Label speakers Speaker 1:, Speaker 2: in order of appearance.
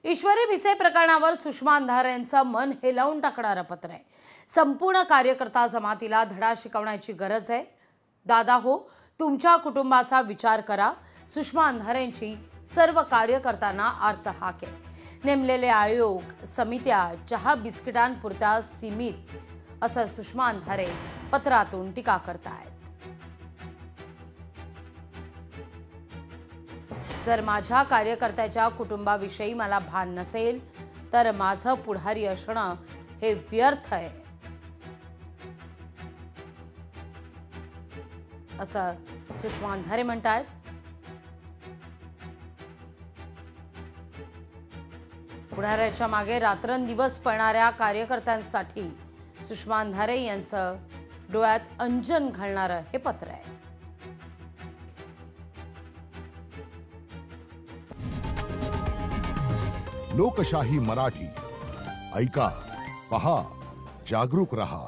Speaker 1: ईश्वरी भिसे प्रकरणावर सुषमा अंधारे यांचं मन हेलावून टाकणारं पत्र आहे। संपूर्ण कार्यकर्ता जमातीला धडा शिकवण्याची गरज आहे। दादा हो, तुमच्या कुटुंबाचा विचार करा। सुषमा अंधारेंची सर्व कार्यकर्त्यांना आर्त हाक आहे। नेमलेले आयोग समित्या चहा बिस्किटांपुरता सीमित असं सुषमा अंधारे पत्रातून टीका करतायत। जर माझ्या कार्यकर्त्याच्या कुटुंबाविषयी मला भान नसेल तर माझं पुढारी असणं हे व्यर्थ आहे असं सुषमा अंधारे म्हणतात। पुढाऱ्याच्या मागे रात्रंदिवस पळणाऱ्या कार्यकर्त्यांसाठी सुषमा अंधारे यांचं डोळ्यात अंजन घालणारं हे पत्र आहे।
Speaker 2: लोकशाही मराठी ऐका, पहा, जागरूक रहा।